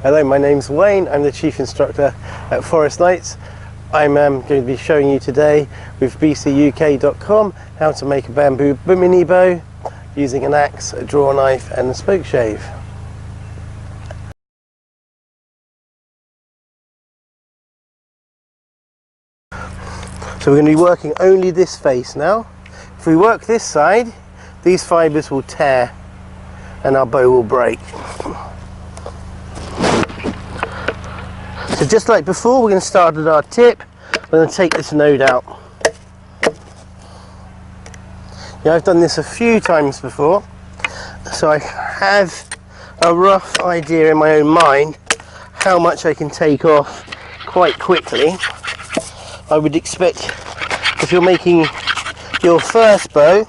Hello, my name's Wayne. I'm the Chief Instructor at Forest Nights. I'm going to be showing you today with BushcraftUK.com how to make a bamboo mini bow using an axe, a draw knife and a spoke shave. So we're going to be working only this face now. If we work this side, these fibres will tear and our bow will break. So just like before, we're going to start at our tip. We're going to take this node out. Now, I've done this a few times before, so I have a rough idea in my own mind how much I can take off quite quickly. I would expect, if you're making your first bow,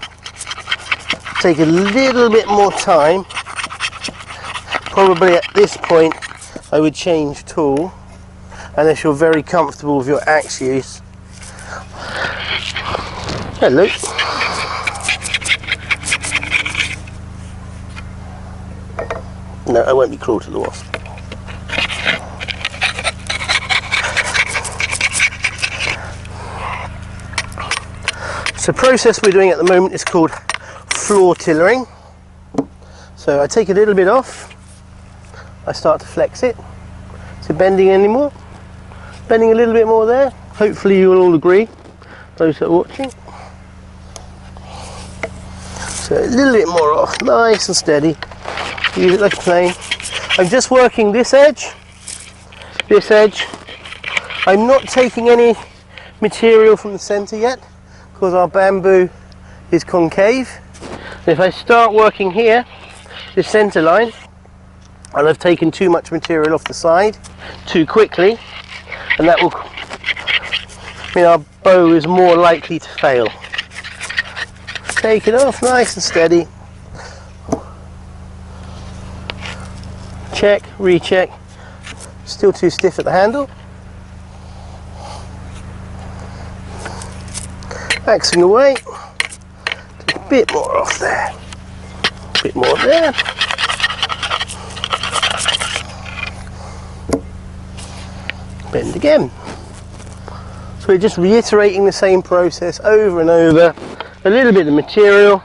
take a little bit more time. Probably at this point I would change tool unless you're very comfortable with your axe use. Hello. No, I won't be cruel to the wasp. The process we're doing at the moment is called floor tillering. So I take a little bit off, I start to flex it. So bending anymore, bending a little bit more there. Hopefully you will all agree, those that are watching. So a little bit more off, nice and steady. Use it like a plane. I'm just working this edge. This edge. I'm not taking any material from the center yet, because our bamboo is concave. And if I start working here, this center line, and I've taken too much material off the side too quickly, and that will mean our bow is more likely to fail. Take it off nice and steady. Check, recheck. Still too stiff at the handle. Axing away, take a bit more off there, a bit more there. Bend again. So we're just reiterating the same process over and over. A little bit of material,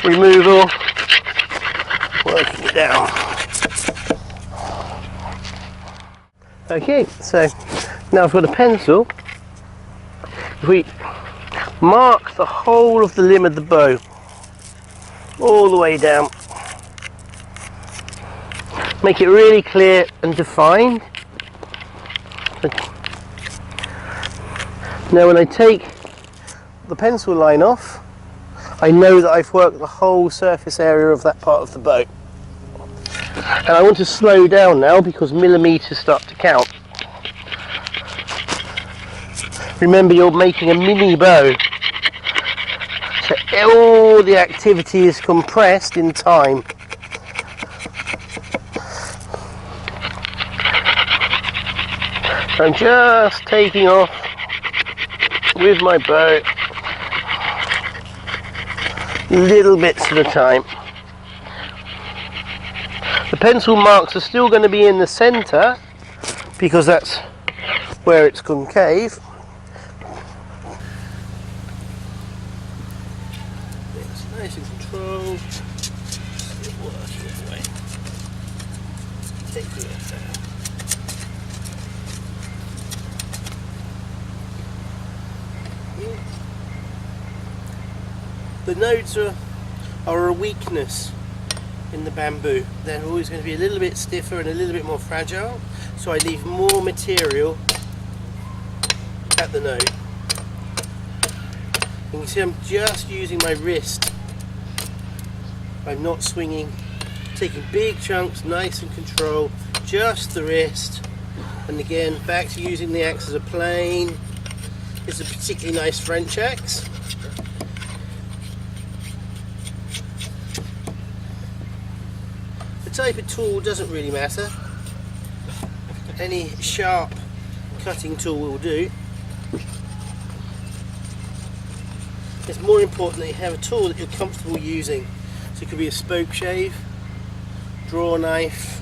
removal, working it down. Okay, so now I've got a pencil. If we mark the whole of the limb of the bow all the way down, make it really clear and defined. Now when I take the pencil line off, I know that I've worked the whole surface area of that part of the bow, and I want to slow down now because millimeters start to count. Remember, you're making a mini bow, so all the activity is compressed in time. I'm just taking off with my bow, little bits at a time. The pencil marks are still going to be in the center because that's where it's concave. Nice and controlled. Still working away. Taking it down. The nodes are a weakness in the bamboo. They're always going to be a little bit stiffer and a little bit more fragile, so I leave more material at the node. You can see I'm just using my wrist. I'm not swinging, taking big chunks, nice and controlled, just the wrist. And again, back to using the axe as a plane. It's a particularly nice French axe. The type of tool doesn't really matter. Any sharp cutting tool will do. It's more important that you have a tool that you're comfortable using. So it could be a spoke shave, draw knife,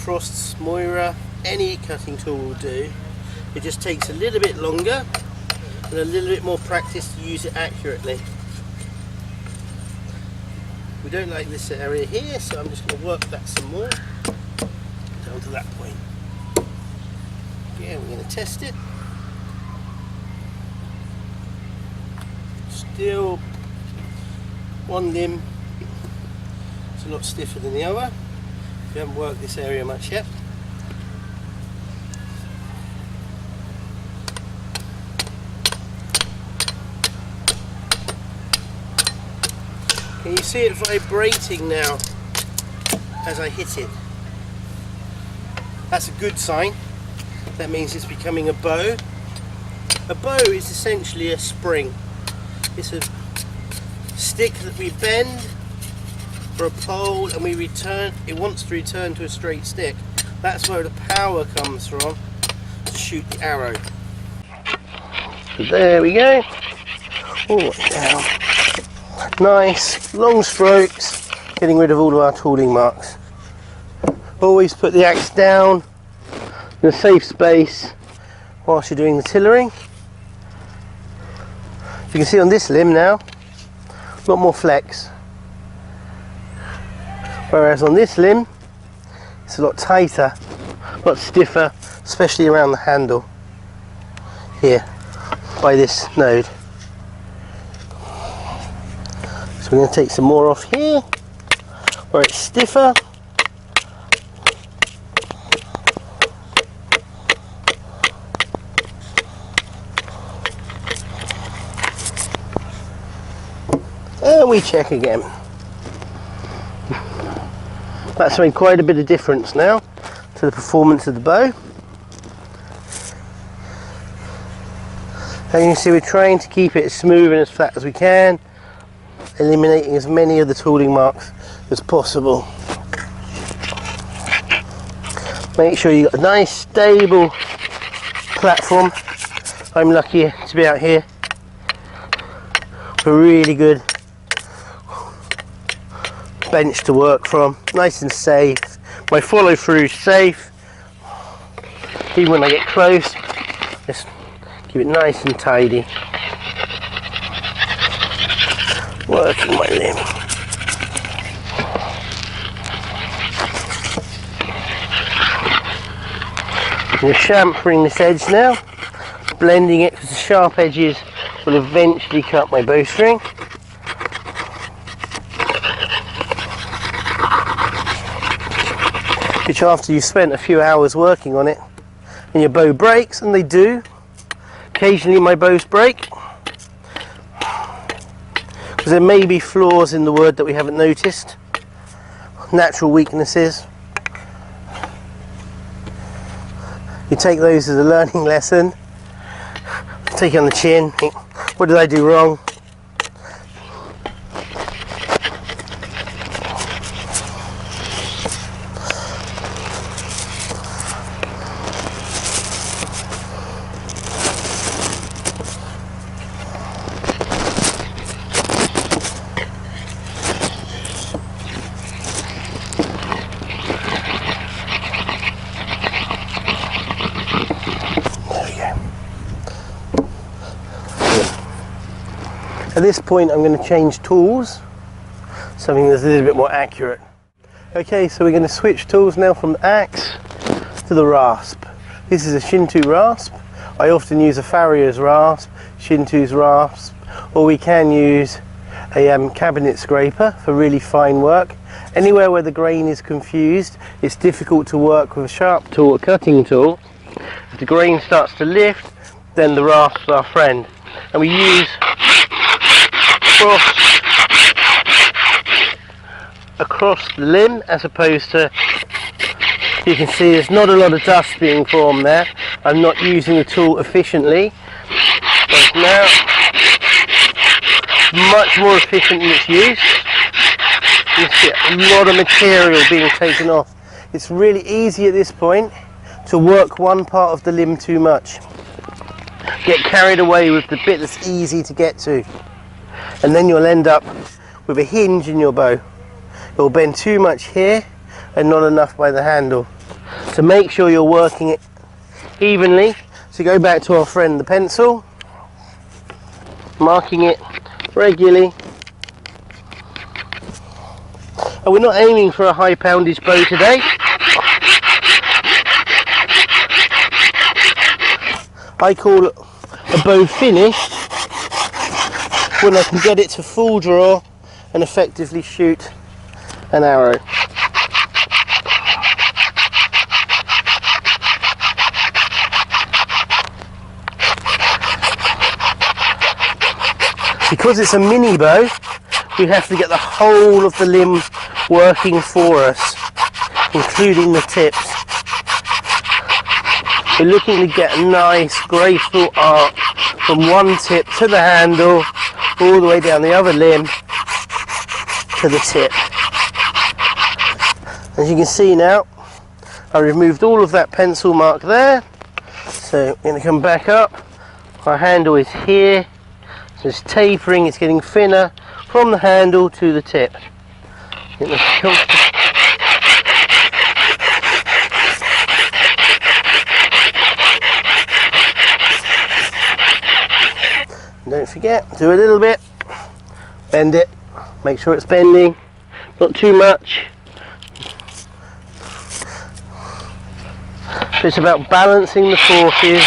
Frost's Moira, any cutting tool will do. It just takes a little bit longer and a little bit more practice to use it accurately. We don't like this area here, so I'm just going to work that some more down to that point. Yeah, we're going to test it. Still one limb, it's a lot stiffer than the other. We haven't worked this area much yet. Can you see it vibrating now as I hit it? That's a good sign. That means it's becoming a bow. A bow is essentially a spring. It's a stick that we bend for a pole and we return. It wants to return to a straight stick. That's where the power comes from to shoot the arrow. So there we go. All down. Nice long strokes, getting rid of all of our tooling marks. Always put the axe down in a safe space whilst you're doing the tillering. You can see on this limb now, a lot more flex. Whereas on this limb, it's a lot tighter, a lot stiffer, especially around the handle here by this node. So we're going to take some more off here where it's stiffer. And we check again. That's made quite a bit of difference now to the performance of the bow. And you can see we're trying to keep it as smooth and as flat as we can, eliminating as many of the tooling marks as possible. Make sure you've got a nice stable platform. I'm lucky to be out here with a really good bench to work from, nice and safe. My follow through is safe. Even when I get close, just keep it nice and tidy. Working my limb. I'm chamfering this edge now, blending it because the sharp edges will eventually cut my bowstring. Which after you've spent a few hours working on it and your bow breaks, and they do, occasionally my bows break, because there may be flaws in the wood that we haven't noticed, natural weaknesses. You take those as a learning lesson, take it on the chin, think, what did I do wrong? At this point I'm going to change tools, something that's a little bit more accurate. Okay, so we're going to switch tools now from the axe to the rasp. This is a Shinto rasp. I often use a Farrier's rasp, Shinto's rasp, or we can use a cabinet scraper for really fine work. Anywhere where the grain is confused, it's difficult to work with a sharp tool, a cutting tool. If the grain starts to lift, then the rasp's our friend. And we use across the limb, as opposed to, you can see there's not a lot of dust being formed there. I'm not using the tool efficiently, but now much more efficient in its use. You see a lot of material being taken off. It's really easy at this point to work one part of the limb too much. Get carried away with the bit that's easy to get to, and then you'll end up with a hinge in your bow. It will bend too much here and not enough by the handle. So make sure you're working it evenly. So go back to our friend the pencil, marking it regularly. And we're not aiming for a high poundage bow today. I call it a bow finished when I can get it to full draw and effectively shoot an arrow. Because it's a mini bow, we have to get the whole of the limb working for us, including the tips. We're looking to get a nice graceful arc from one tip to the handle, all the way down the other limb to the tip. As you can see now, I removed all of that pencil mark there. So I'm going to come back up. Our handle is here. So it's tapering, it's getting thinner from the handle to the tip. Don't forget, do a little bit, bend it, make sure it's bending, not too much. So it's about balancing the forces,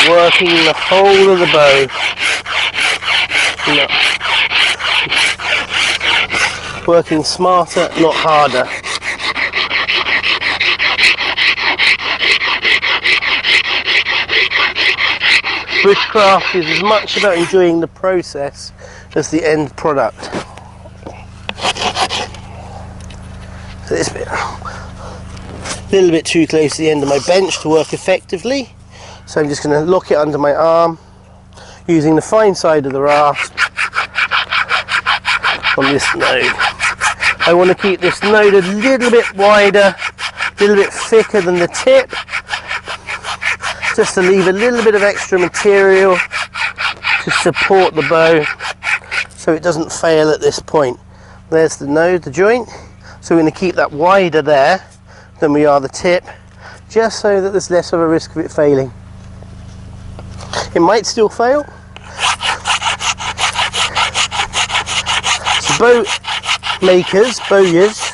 working the whole of the bow. Working smarter, not harder. Bushcraft is as much about enjoying the process as the end product. So this bit, a little bit too close to the end of my bench to work effectively. So I'm just going to lock it under my arm using the fine side of the rasp on this node. I want to keep this node a little bit wider, a little bit thicker than the tip, just to leave a little bit of extra material to support the bow so it doesn't fail at this point. There's the node, the joint. So we're going to keep that wider there than we are the tip, just so that there's less of a risk of it failing. It might still fail. So bow makers, bowyers,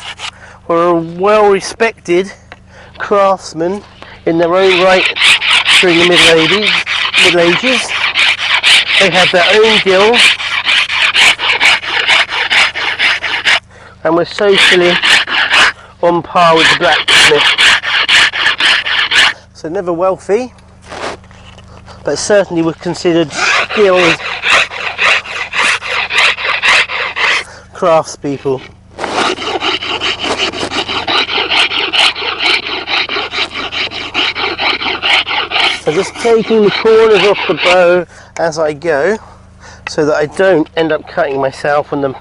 were well respected craftsmen in their own right during the Middle Ages. They had their own guilds and were socially on par with the blacksmith. So never wealthy, but certainly were considered skilled craftspeople. So just taking the corners off the bow as I go, so that I don't end up cutting myself on the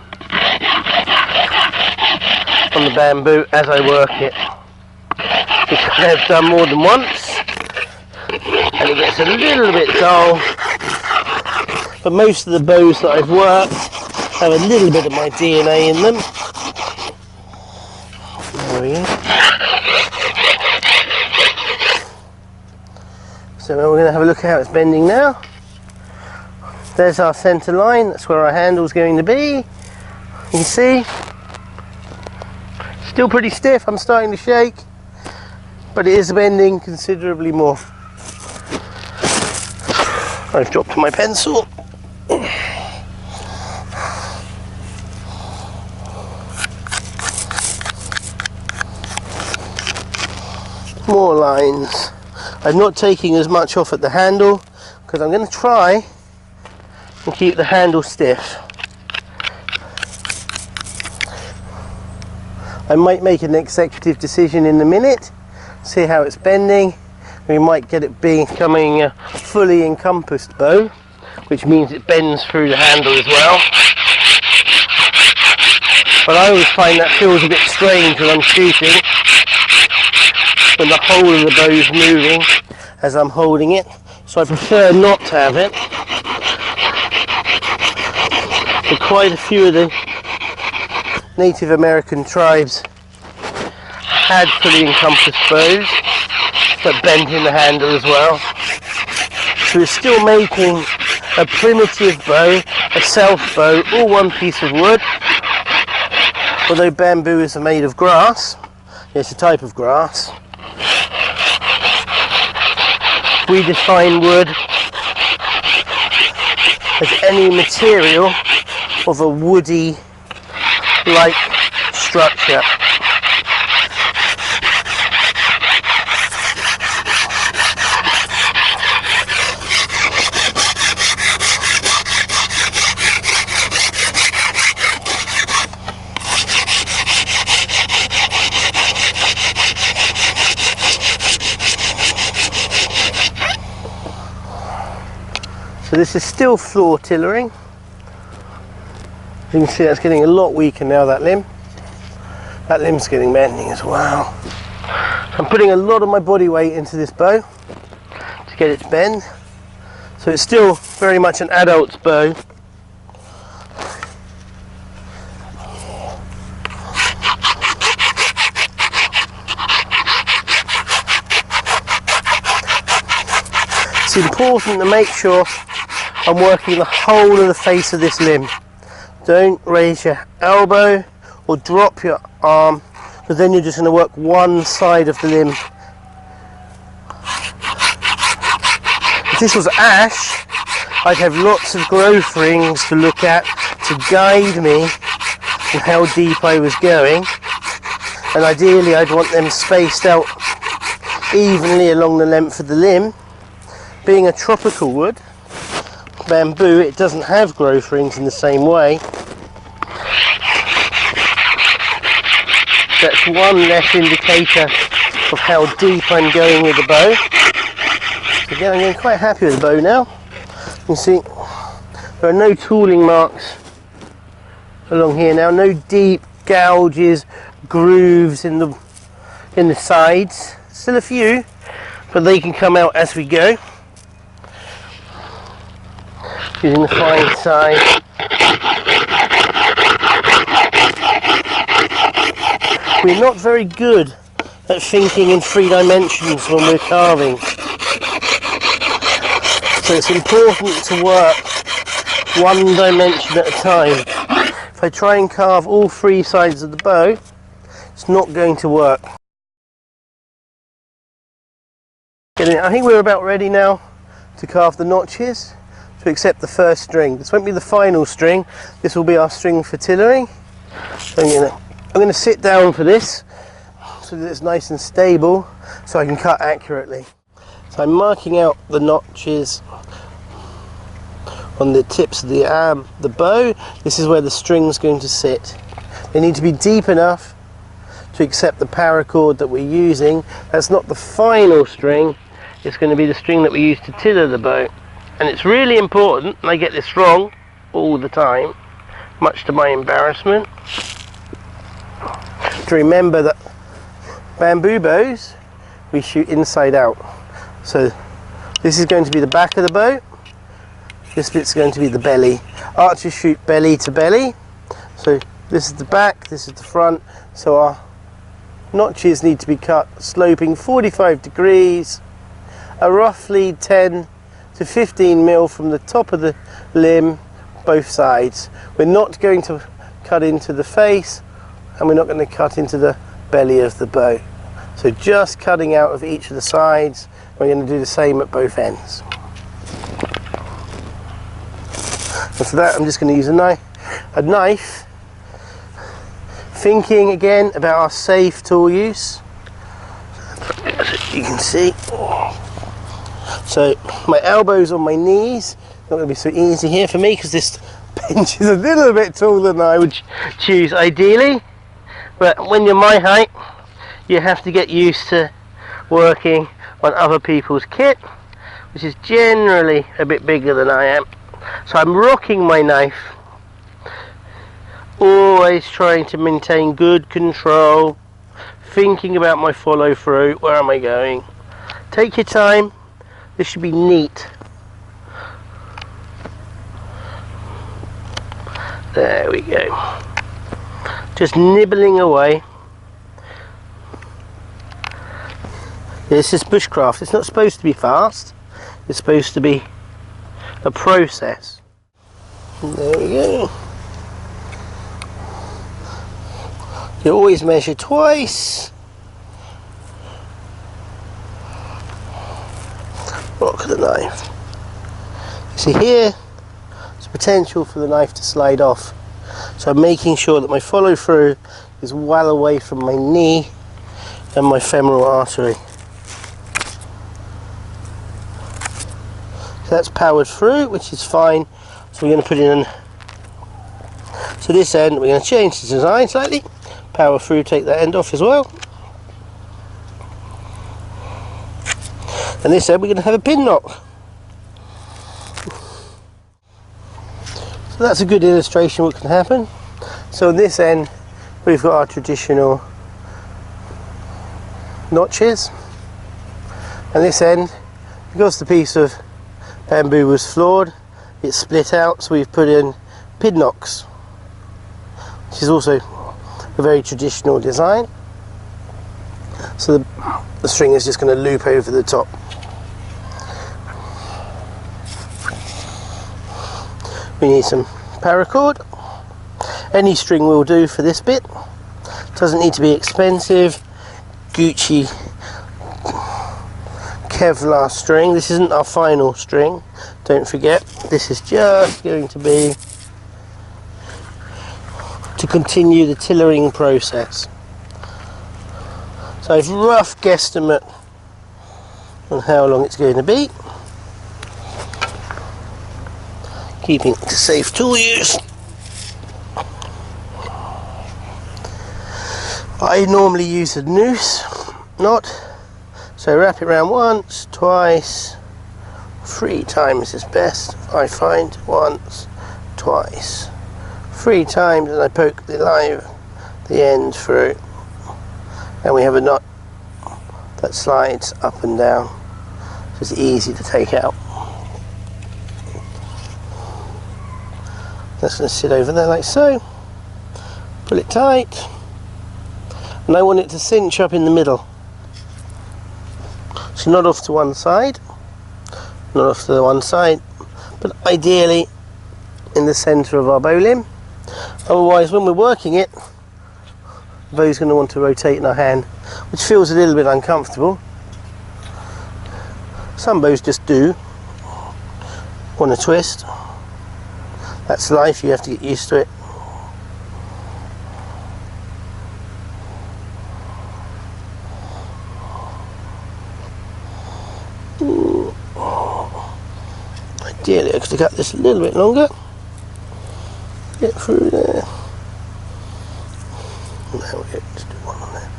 bamboo as I work it. Which I've done more than once, and it gets a little bit dull, but most of the bows that I've worked have a little bit of my DNA in them. There we go. So we're going to have a look at how it's bending now. There's our centre line, that's where our handle's going to be. You can see, still pretty stiff, I'm starting to shake, but it is bending considerably more. I've dropped my pencil. More lines. I'm not taking as much off at the handle because I'm going to try and keep the handle stiff. I might make an executive decision in a minute, see how it's bending. We might get it becoming a fully encompassed bow, which means it bends through the handle as well. But I always find that feels a bit strange when I'm shooting, when the whole of the bow is moving as I'm holding it, so I prefer not to have it. For quite a few of the Native American tribes had fully encompassed bows, but bent in the handle as well. So we're still making a primitive bow, a self bow, all one piece of wood. Although bamboo is made of grass, it's a type of grass. We define wood as any material of a woody like structure. So this is still floor tillering. You can see that's getting a lot weaker now, that limb. That limb's getting bending as well. I'm putting a lot of my body weight into this bow to get it to bend. So it's still very much an adult's bow. It's important to make sure I'm working the whole of the face of this limb. Don't raise your elbow or drop your arm, because then you're just going to work one side of the limb. If this was ash, I'd have lots of growth rings to look at to guide me in how deep I was going, and ideally I'd want them spaced out evenly along the length of the limb. Being a tropical wood, bamboo, it doesn't have growth rings in the same way. That's one less indicator of how deep I'm going with the bow. So again, I'm getting quite happy with the bow now. You can see there are no tooling marks along here now, no deep gouges, grooves in the sides. Still a few, but they can come out as we go. Using the fine side. We're not very good at thinking in 3 dimensions when we're carving. So it's important to work 1 dimension at a time. If I try and carve all 3 sides of the bow, it's not going to work. I think we're about ready now to carve the notches, to accept the first string. This won't be the final string, this will be our string for tillering. So I'm going to sit down for this so that it's nice and stable so I can cut accurately. So I'm marking out the notches on the tips of the bow. This is where the string's going to sit. They need to be deep enough to accept the paracord that we're using. That's not the final string, it's going to be the string that we use to tiller the bow. And it's really important, and I get this wrong all the time, much to my embarrassment, to remember that bamboo bows we shoot inside out. So this is going to be the back of the bow, this bit's going to be the belly. Archers shoot belly to belly, so this is the back, this is the front, so our notches need to be cut sloping 45 degrees, roughly 10 to 15 mil from the top of the limb, both sides. We're not going to cut into the face, and we're not going to cut into the belly of the bow. So just cutting out of each of the sides. We're going to do the same at both ends. And for that I'm just going to use a knife, thinking again about our safe tool use, as you can see. So my elbows on my knees, not going to be so easy here for me because this bench is a little bit taller than I would choose ideally, but when you're my height you have to get used to working on other people's kit, which is generally a bit bigger than I am. So I'm rocking my knife, always trying to maintain good control, thinking about my follow through, where am I going. Take your time, this should be neat. There we go. Just nibbling away. This is bushcraft. It's not supposed to be fast. It's supposed to be a process. And there we go. You always measure twice. Look at the knife. See here, there's potential for the knife to slide off. So I'm making sure that my follow through is well away from my knee and my femoral artery. So that's powered through, which is fine. So we're going to put in, so this end we're going to change the design slightly. Power through, take that end off as well. And this end we're going to have a pin knock. So that's a good illustration of what can happen. So on this end we've got our traditional notches, and this end, because the piece of bamboo was flawed, it's split out, so we've put in pin knocks, which is also a very traditional design. So the string is just going to loop over the top. We need some paracord. Any string will do for this bit. Doesn't need to be expensive. Gucci Kevlar string. This isn't our final string, don't forget. This is just going to be to continue the tillering process. So I've rough guesstimate on how long it's going to be, keeping it to safe tool use. I normally use a noose knot, so wrap it around once, twice, 3 times is best, I find. Once, twice, 3 times, and I poke the end through, and we have a knot that slides up and down, so it's easy to take out. That's going to sit over there like so. Pull it tight, and I want it to cinch up in the middle. So not off to one side, not off to the one side, but ideally in the centre of our bow limb. Otherwise, when we're working it, the bow's going to want to rotate in our hand, which feels a little bit uncomfortable. Some bows just do want to twist. That's life, you have to get used to it. Ideally I could have cut this a little bit longer. Get through there. There we go, let's do one on there.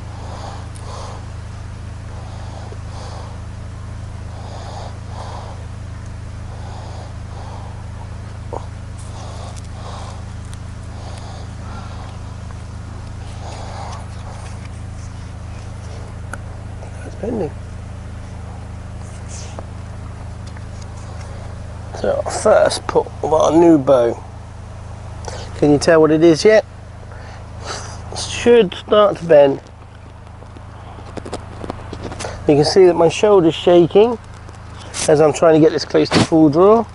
That's bending. So our first pull of our new bow. Can you tell what it is yet? It should start to bend. You can see that my shoulder's shaking as I'm trying to get this close to full draw.